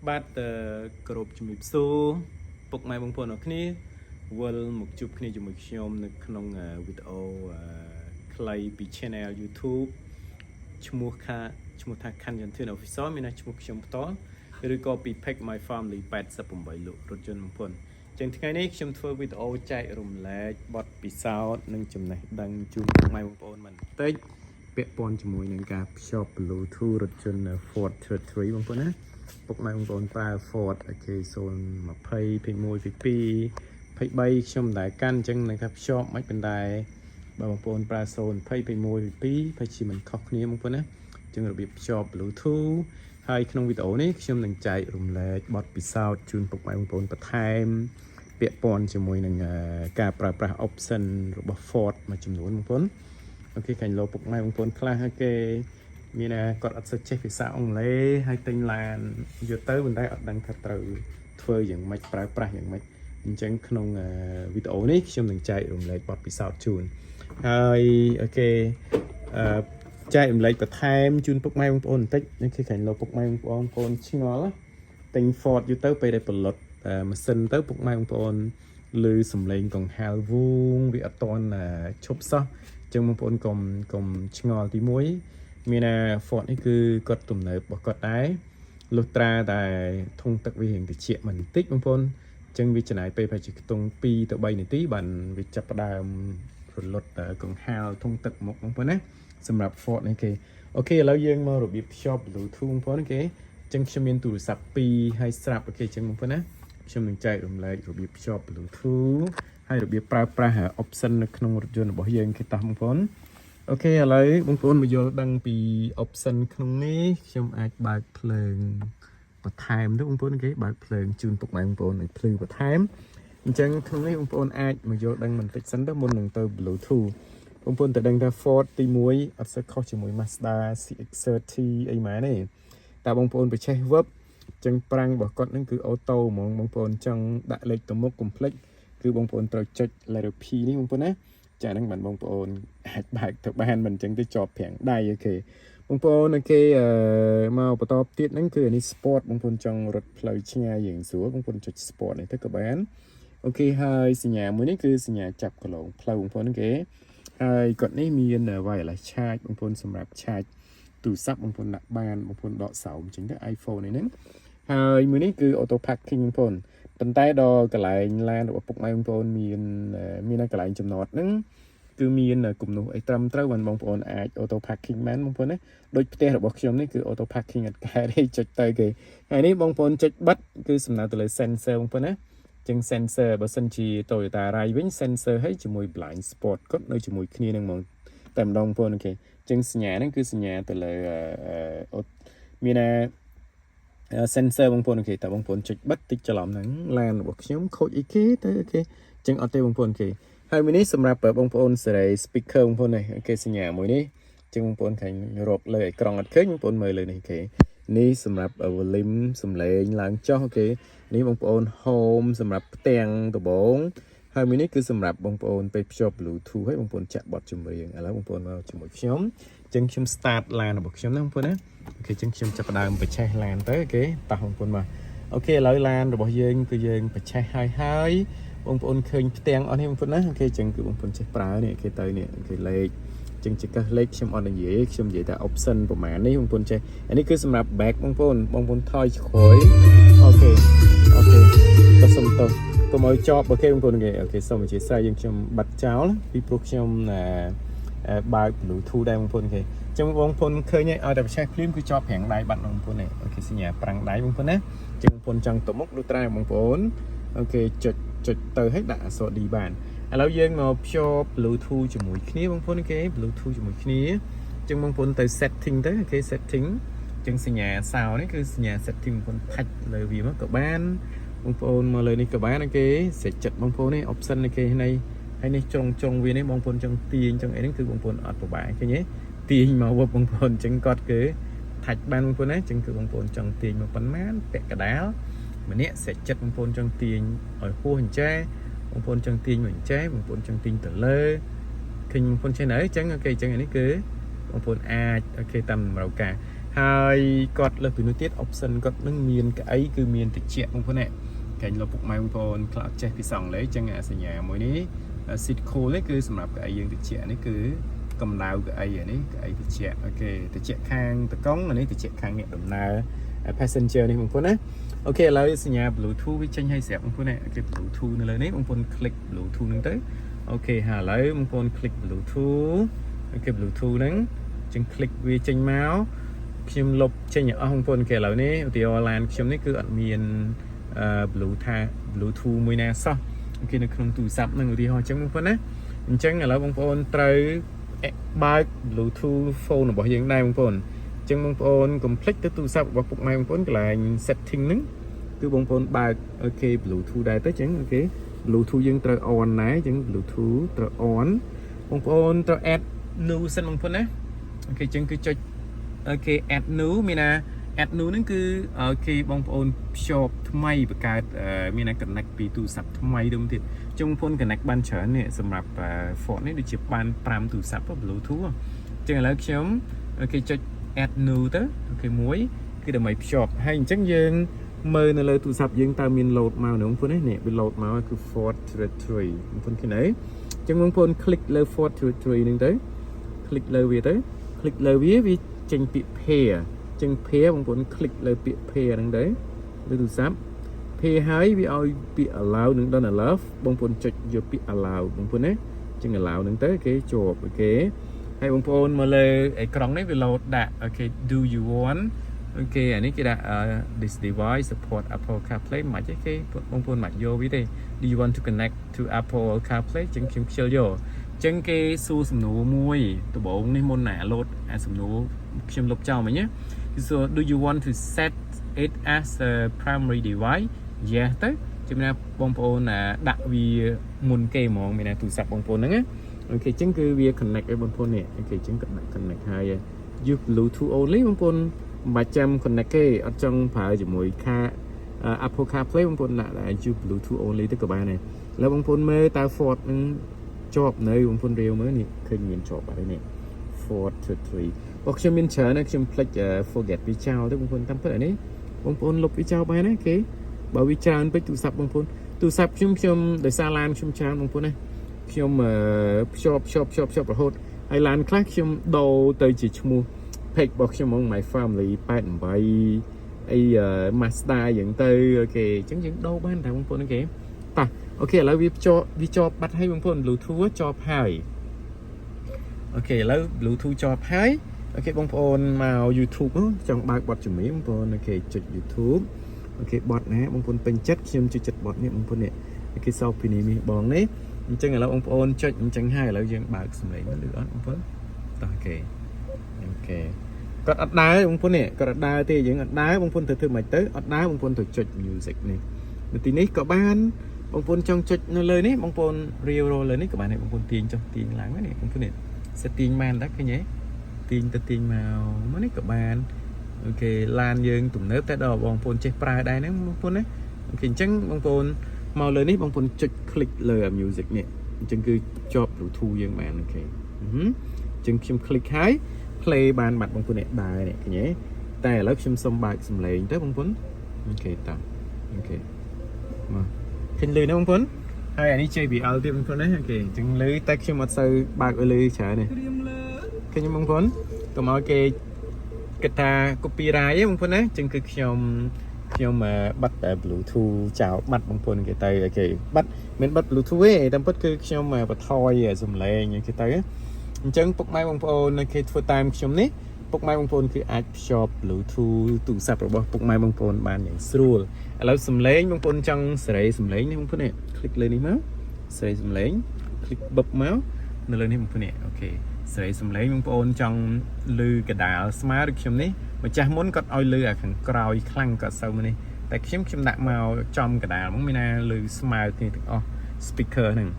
បាទគ្រប់ជំរាបសួរពុកម៉ែបងប្អូនអរគ្នាវិលមកជួបគ្នាជាមួយខ្ញុំនៅក្នុងវីដេអូខ្លីពី Channel YouTube ឈ្មោះថា Kanyantin Official មានឈ្មោះខ្ញុំផ្ទាល់ឬក៏ពី Pack My Family 88 លោករថយន្តបងប្អូនចឹងថ្ងៃនេះខ្ញុំធ្វើវីដេអូចែករំលែកបទពិសោធន៍និងចំណេះដឹងជូនពុកម៉ែបងប្អូនបន្តិចពាក់ព័ន្ធជាមួយនឹងការភ្ជាប់ Bluetooth រថយន្ត Ford Territory បងប្អូនណាពុកម៉ែបងប្អូនប្រើ Ford AK020 P1 P2 P3 ខ្ញុំមិនដែលកាន់អញ្ចឹងនឹងថាភ្ជាប់មិនបណ្ដែរបើបងប្អូនប្រើ020 P1 P2 ប្រហែលជាមិនខុសគ្នាបងប្អូនណាអញ្ចឹងរបៀបភ្ជាប់ Bluetooth ហើយក្នុងវីដេអូនេះខ្ញុំនឹងចែករំលែកបទពិសោធន៍ជូនពុកម៉ែបងប្អូនបន្ថែមពាក់ព័ន្ធជាមួយនឹងការប្រើប្រាស់ option របស់ Ford មួយចំនួនបងប្អូនអូខេខាញ់លោពុកម៉ែបងប្អូនខ្លះហើយគេមានគាត់អត់សូវចេះភាសាអង់គ្លេសហើយទិញឡានយកទៅមិនដែលអត់ដឹងថាត្រូវធ្វើយ៉ាងម៉េចប្រើប្រាស់យ៉ាងម៉េចអញ្ចឹងក្នុងវីដេអូនេះខ្ញុំនឹងចែករំលែកបទពិសោធន៍ជូនហើយអូខេចែករំលែកបន្ថែមជូនពុកម៉ែបងប្អូនបន្តិចនេះគឺខាញ់លោកពុកម៉ែបងប្អូនឆ្ងល់ទិញ Ford យកទៅពេលដែលផលិតម៉ាស៊ីនទៅពុកម៉ែបងប្អូនឮសំឡេងកង្ហាលវូងវាអត់តន់ឈប់សោះអញ្ចឹងបងប្អូនកុំឆ្ងល់ទី1មានFord នេះគឺគាត់ទំនើបរបស់គាត់ដែរលុះត្រាតែធុងទឹកវារៀងតិចបន្តិចបងប្អូនអញ្ចឹងវាចំណាយពេលប្រហែលជាខ្ទង់2ទៅ3នាទីបានវាចាប់ផ្ដើមរលត់កង្ហាលធុងទឹកមកបងប្អូនណាសម្រាប់ Ford នេះគេអូខេឥឡូវយើងមករបៀបភ្ជាប់ Bluetooth បងប្អូនគេអញ្ចឹងខ្ញុំមានទូរស័ព្ទ2ហើយស្រាប់អូខេអញ្ចឹងបងប្អូនណាខ្ញុំនឹងចែករំលែករបៀបភ្ជាប់ Bluetooth ហើយរបៀបប្រើប្រាស់ option នៅក្នុងរថយន្តរបស់យើងគេតោះបងប្អូនអូខេឥឡូវបងប្អូនមកយល់ដឹងពី option ក្នុងនេះខ្ញុំអាចបើកភ្លើងបន្ថែមទៅបងប្អូនគេបើកភ្លើងជូនពុកម៉ែបងប្អូនឲ្យភ្លឺបន្ថែមអញ្ចឹងក្នុងនេះបងប្អូនអាចមកយល់ដឹងបន្តិចសិនទៅមុននឹងទៅ Bluetooth បងប្អូនទៅដឹងថា Ford ទី1អត់សូវខុសជាមួយ Mazda CX-30 អីម៉ែទេតែបងប្អូនបច្ចេកវិទ្យាចឹងប្រាំងរបស់គាត់នឹងគឺអូតូហ្មងបងប្អូនចង់ដាក់លេខទៅមុខកុំភ្លេចគឺបងប្អូនត្រូវចុច letter P នេះបងប្អូនណាចាហ្នឹងបានបងប្អូនអាចបើកទៅបានមិនអញ្ចឹងទៅជាប់ប្រាំងដៃអូខេបងប្អូនអូខេមកបន្តទៀតហ្នឹងគឺនេះ sport បងប្អូនចង់រត់ផ្លូវឆ្ងាយយ៉ាងស្រួលបងប្អូនចុច sport នេះទៅក៏បានអូខេហើយសញ្ញាមួយនេះគឺសញ្ញាចាប់កន្លងផ្លូវបងប្អូនហ្នឹងគេហើយគាត់នេះមាន wireless charge បងប្អូនសម្រាប់ charge ទូរស័ព្ទបងប្អូនដាក់បានបងប្អូនដកសោមអញ្ចឹងទៅ iPhone នេះហ្នឹងហើយមួយនេះគឺ auto parking បងប្អូនប៉ុន្តែដល់កន្លែងឡានរបស់ពុកម៉ែបងប្អូនមានកន្លែងចំណតហ្នឹងគឺមានគំនូសអីត្រឹមត្រូវបានបងប្អូនអាច auto parking មែនបងប្អូនណាដូចផ្ទះរបស់ខ្ញុំនេះគឺ auto parking អត់កើតទេចុចទៅគេហើយនេះបងប្អូនចុចបិទគឺសំដៅទៅលើ sensor បងប្អូនណាចឹង sensor បើសិនជា Toyota Rai វិញ sensor ហើយជាមួយ blind spot គាត់នៅជាមួយគ្នានឹងហ្មងតែម្ដងបងប្អូនអូខេចឹងសញ្ញាហ្នឹងគឺសញ្ញាទៅលើមានsensor បងប្អូនអូខេតើបងប្អូនចុចបិទតិចច្រឡំហ្នឹងឡានរបស់ខ្ញុំខូចអីគេទៅអូខេចឹងអត់ទេបងប្អូនអូខេហើយមួយនេះសម្រាប់បងប្អូនសេរី speaker បងប្អូននេះអូខេសញ្ញាមួយនេះចឹងបងប្អូនខាងរកលើអេក្រង់អត់ឃើញបងប្អូនមើលលើនេះអូខេនេះសម្រាប់ volume សំឡេងឡើងចុះអូខេនេះបងប្អូន home សម្រាប់ផ្ទាំងដំបងហើយមួយនេះគឺសម្រាប់បងប្អូនពេលភ្ជាប់ Bluetooth ហើយបងប្អូនចាក់បទចម្រៀងឥឡូវបងប្អូនមកជាមួយខ្ញុំចឹងខ្ញុំ start ឡានរបស់ខ្ញុំណាបងប្អូនណាអូខេចឹងខ្ញុំចាប់ផ្ដើមបច្ឆេះឡានទៅអូខេតោះបងប្អូនមកអូខេឥឡូវឡានរបស់យើងគឺយើងបច្ឆេះហើយបងប្អូនឃើញផ្ទាំងអស់នេះបងប្អូនណាអូខេចឹងគឺបងប្អូនចេះប្រើនេះអូខេទៅនេះអូខេលេខចឹងជាកឹះលេខខ្ញុំអត់និយាយខ្ញុំនិយាយតែ option ប្រហែលនេះបងប្អូនចេះអានេះគឺសម្រាប់ back បងប្អូនថយឆ្ក្រោយអូខេក៏សុំទោសកុំឲ្យជាប់អូខេបងប្អូនអូខេសូមអធិស្ឋានយើងខ្ញុំបាត់ចោលពីព្រោះខ្ញុំបើក Bluetooth ដែរបងប្អូនអូខេចឹងបងប្អូនឃើញឲ្យតែបច្ចេកភ្លាមគឺជាប់ប្រាំងដៃបាត់បងប្អូននេះអូខេសញ្ញាប្រាំងដៃបងប្អូនណាចឹងបងប្អូនចង់ទៅមុខលុះត្រាបងប្អូនអូខេចុចទៅឲ្យដាក់អក្សរ D បានឥឡូវយើងមកភ្ជាប់ Bluetooth ជាមួយគ្នាបងប្អូនអូខេ Bluetooth ជាមួយគ្នាចឹងបងប្អូនទៅ setting ទៅអូខេ setting ចឹងសញ្ញាសោនេះគឺសញ្ញា setting បងប្អូនផាច់លើវាមកក៏បានបងប្អូនមកលើនេះក៏បានអូខេសេចចិត្តបងប្អូននេះ option នេះគេនេះហើយនេះចុងវានេះបងប្អូនចង់ទាញចង់អីហ្នឹងគឺបងប្អូនអត់ពិបាកឃើញទេទាញមកវឹបបងប្អូនអញ្ចឹងគាត់គឺថាច់បានបងប្អូនណាអញ្ចឹងគឺបងប្អូនចង់ទាញមកប៉ុន្មានពាក់កដាលម្នាក់សេចចិត្តបងប្អូនចង់ទាញឲ្យហួសអញ្ចេះបងប្អូនចង់ទាញមកអញ្ចេះបងប្អូនចង់ទាញទៅលើឃើញបងប្អូនចេះនៅអញ្ចឹងអូខេអញ្ចឹងនេះគឺបងប្អូនអាចអូខេតាមតម្រូវការ hai cọt là vì nó tiết option cọt nó miền cái ấy cứ miền từ chẹt không có nè cái là buộc mai con cloud check phía sau lấy chẳng hạn sẽ nhà mới ní xịt khô lấy cứ sầm cái ấy từ chẹt đấy cứ cầm đào cái ấy này cái ấy từ chẹt ok từ chẹt khang từ cống là này từ chẹt khang nhẹ đầm nào passenger này không có nè ok lấy sẽ nhà bluetooth với tranh hay xẹp không có nè cái bluetooth này lấy đấy ông con click bluetooth lên tới ok hà lấy ông con click bluetooth ok bluetooth đấy chân click về tranh máu khi lục trên những ông phone kể lại này thì online khi này cứ ẩn miền bluetooth mùi nè sao khi nó không tủ sắp năng thì họ chẳng phone á chẳng là ông phone tới bài bluetooth phone nó bỏ hiện đây ông phone chẳng ông phone complete tới tủ sắp và phục mai ông phone là setting nứng cứ ông phone bài ok bluetooth đây tới chẳng ok bluetooth dân tới on này chẳng bluetooth tới on ông phone tới add new sân ông phone á ok chẳng cứ cho ok add new mina add new นั่นคือโอเคบางคนชอบทำไมประกาศมีนักกันนักปีตูสับทำไมดูมันติดจงพ้นกันนักบันเฉินเนี่ยสำหรับฟอร์ดนี่ดูจีบบันปรามตูสับก็บลูทูธจังแล้วเข้มโอเคจะ add new เต้โอเคมวยคือเดี๋ยวไม่ชอบให้จังยังมือในเลยตูสับยังตามมีโหลดมาหนึ่งพ้นเนี่ยเป็นโหลดมาคือ Ford Territory บางคนที่ไหนจังบางคนคลิกเลย Ford Territory นึงเต้คลิกเลยวีเต้คลิกเลยวีจังปิดเพย์จังเพย์บางคนคลิกเลยปิดเพย์นั่นเด้ดูดูซ้ำเพย์หายวิเอาปิด allow หนึ่งตอนนั้น love บางคนจะหยุดปิด allow บางคนเนี่ยจัง allow หนึ่งเต้โอเคจบโอเคให้บางคนมาเลยไอ้กล่องนี้ไปโหลดได้โอเค do you want โอเคอันนี้ก็ได้this device support Apple CarPlay หมายถึงแค่บางคนหมายโยวิธี do you want to connect to Apple CarPlay จังเชื่อโยจังเกสู้สมนูมวยตัวบอกนี่มนหนาโหลดสมนูเชื่อมลบเจ้าไหมเนี่ย so do you want to set it as a primary device yes tới cho nên bông phôn là đặt vì muốn kê món mình là tủ sạch bông phôn đó nhé ok chứng cứ việc connect với bông phôn này ok chứng connect hai giúp bluetooth only bông phôn mà chăm connect cái ở trong phải chỉ mỗi Apple CarPlay bông phôn là giúp bluetooth only tới các bạn này là bông phôn mê ta Ford chọp nơi bông phôn rêu mới này khơi nhìn chọp ở đây này Ford Territoryบอกฉันมินเชิญนะฉันพลิกforget วิจารณ์ด้วยบางคนทำเพื่ออะไรบางคนลบวิจารณ์ไปนะโอเคบอกวิจารณ์ไปตูสับบางคนตูสับชุ่มโดยซาลานชุ่มชานบางคนนะชุ่มชอบประโหดไอลานคลาสชุ่มโดเตยจิชมูเพกบอกชุ่มมองหมายฟาร์มเลยแปดใบไอมาสด้าอย่างเตยโอเคจังโดบ้านทางบางคนโอเคป่ะโอเคแล้ววิจารณ์บัดให้บางคนบลูทูธจอบให้โอเคแล้วบลูทูธจอบให้โอเคบางคนมา YouTube จังบางบอทจุ่มนี้บางคนโอเคจุด YouTube โอเคบอทนะบางคนเป็นจัดเชื่อมจุดบอทเนี่ยบางคนเนี่ยโอเคsauปีนี้มีบอกนี้จังไงแล้วบางคนจุดจังให้แล้วยังบางสมัยมันเหลือบางคนโอเคก็อัดได้บางคนเนี่ยก็อัดได้ที่ยังอัดได้บางคนถือหมายtớiอัดได้บางคนถือจุด music นี่ทีนี้ก็บ้านบางคนจังจุดเลยนี่บางคนเรียวเลยนี่กับบ้านเนี่ยบางคนตีนจังตีนหลังนี่บางคนเนี่ยsẽตีนมันได้แค่นี้tiền màu mới nít các bạn ok lan dương tụm nếp tại đó bong phun chơi prai đây nè bong phun đấy ok chẳng bong phun màu lời nít bong phun click lời music nè chẳng cứ chọn đủ thu dương bạn ok chẳng chim click hái play bàn mặt bong phun nè bài này cái nhé tại lớp chim xong bài xong lấy tới bong phun ok tạm ok mà hình lười nó bong phun hai anh đi chơi bị ao tiêm bong phun đấy ok chẳng lấy tay chim mặt sâu bạc ở lưới chả này cái những bông phấn còn mọi cái ta copyright bông phấn á chân cực trong mà bắt bluetooth chào bắt bông phấn cái tay cái bắt mình bắt bluetooth ấy đâm bắt cứ trong mà bắt thôi dùng lại những cái tay á chân bốc máy bông phấn cái full time trong ní bốc máy bông phấnคืออาจชอบ bluetooth ตู้สับหรือว่าบกไม้บางคนบานอย่างสรูแล้วสำเร็จบางคนจังใส่สำเร็จนี่บางคนเนี่ยคลิกเลยนี่มั้งใส่สำเร็จคลิกบับมั้งนั่นเลยนี่บางคนเนี่ยโอเคใส่สำเร็จบางคนจังลือกระดาษสมาร์ทเข้มนี้มันจะม้วนก็เอาลือขังกราวอีกครั้งก็เซามันนี่แต่เข้มหนักมาจอมกระดาษมันไม่น่าลือสมาร์ทนี่ถึงอ๋อสปีกเกอร์หนึ่ง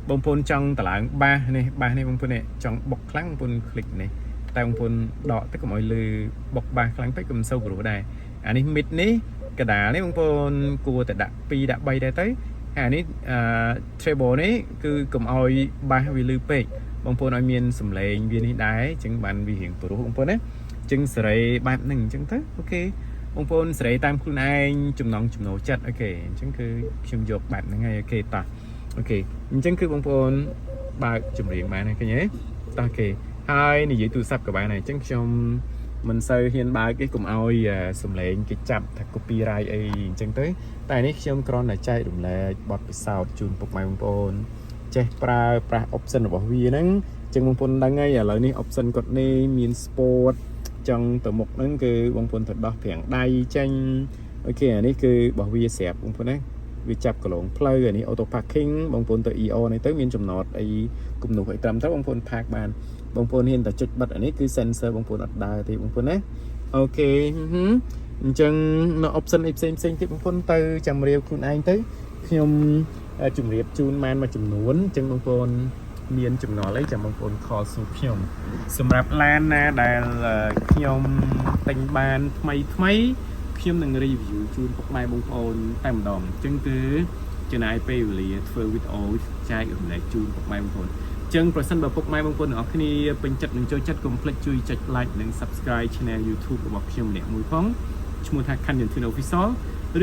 บางคนจังตลาดบ้านี่บางคนเนี่ยจังบกครั้งบางคนคลิกนี่แต่บางคนดอกแต่ก็mọiลือบกบ้าครั้งไปกลุ่มเซาหรูได้อันนี้มิดนี้กระดาษนี่บางคนกลัวแต่ดักปีดักใบได้tớiอันนี้เทรเบิลนี้คือกลุ่มเอาบ้าวิลือไปบางคนเอาเมียนสำเร็จวินนี้ได้จึงบันวิหิงตัวรู้บางคนเนี่ย ចឹងសេរីបែបហ្នឹងអញ្ចឹងទៅអូខេបងប្អូនសេរីតាមខ្លួនឯងចំណងចំណូលចិត្តអូខេអញ្ចឹងគឺខ្ញុំយកបែបហ្នឹងហើយអូខេតោះអូខេអញ្ចឹងគឺបងប្អូនបើកចម្រៀងបានហើយឃើញទេតោះអូខេហើយនិយាយទូរស័ព្ទក៏បានដែរអញ្ចឹងខ្ញុំមិនសូវហ៊ានបើកទេកុំឲ្យសំឡេងគេចាប់ថា copyright អីអញ្ចឹងទៅតែនេះខ្ញុំគ្រាន់តែចែករំលែកបទពិសោធន៍ជូនពុកម៉ែបងប្អូនចេះប្រើប្រាស់ option របស់វាហ្នឹងអញ្ចឹងបងប្អូនដឹងហើយឥឡូវនេះ option គាត់នេះមាន sport ចង់ទៅមុខហ្នឹងគឺបងប្អូនទៅដោះប្រាំងដៃចេញអូខេអានេះគឺរបស់វាស្រាប់បងប្អូនណាវាចាប់កន្លងផ្លូវអានេះ auto parking បងប្អូនទៅ EO នេះទៅមានចំណតអីគំនុះអីត្រឹមត្រូវបងប្អូន park បានបងប្អូនហ៊ានតែចុចបិទអានេះគឺ sensor បងប្អូនអត់ដើរទេបងប្អូនណាអូខេអញ្ចឹងនៅ option អីផ្សេងទៀតបងប្អូនទៅចាំរៀបខ្លួនឯងទៅខ្ញុំជម្រាបជូនបានមួយចំនួនអញ្ចឹងបងប្អូនមានចំណល់អីចាំបងប្អូន call សួរខ្ញុំសម្រាប់ឡានណាដែលខ្ញុំទិញបានថ្មីខ្ញុំនឹង review ជូនពុកម៉ែបងប្អូនតែម្ដងអញ្ចឹងគឺចំណាយពេលវេលាធ្វើវីដេអូចែករំលែកជូនពុកម៉ែបងប្អូនអញ្ចឹងប្រសិនបើពុកម៉ែបងប្អូនទាំងអស់គ្នាពេញចិត្តនិងចូលចិត្តកុំភ្លេចជួយចុច like និង subscribe channel YouTube របស់ខ្ញុំម្នាក់មួយផងឈ្មោះថា Kanyantin Official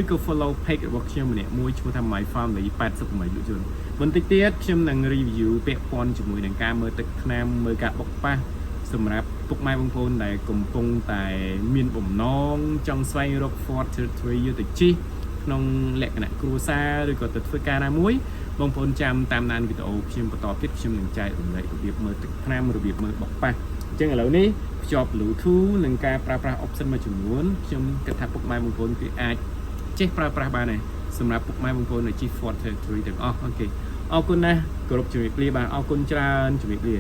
ឬក៏ follow page របស់ខ្ញុំម្នាក់មួយឈ្មោះថា My Family 88យុវជនបន្តិចទៀតខ្ញុំនឹង review ពាក់ព័ន្ធជាមួយនឹងការមើលទឹកថ្នាំមើលការបុកប៉ះសម្រាប់ពុកម៉ែបងប្អូនដែលកំពុងតែមានបំណងចង់ស្វែងរក Ford Territory យកទៅជិះក្នុងលក្ខណៈគ្រួសារឬក៏ទៅធ្វើការណាមួយបងប្អូនចាំតាមដានវីដេអូខ្ញុំបន្តទៀតខ្ញុំនឹងចែករំលែករបៀបមើលទឹកថ្នាំរបៀបមើលបុកប៉ះអញ្ចឹងឥឡូវនេះភ្ជាប់ Bluetooth និងការប្រើប្រាស់ option មួយចំនួនខ្ញុំគិតថាពុកម៉ែបងប្អូនគឺអាចចេះប្រើប្រាស់បានដែរសម្រាប់ពុកម៉ែបងប្អូនដែលជិះ Ford Territory ទាំងអស់អូខេអរគុណណាស់គោរពជំរាបលាបាទអរគុណច្រើនជំរាបលា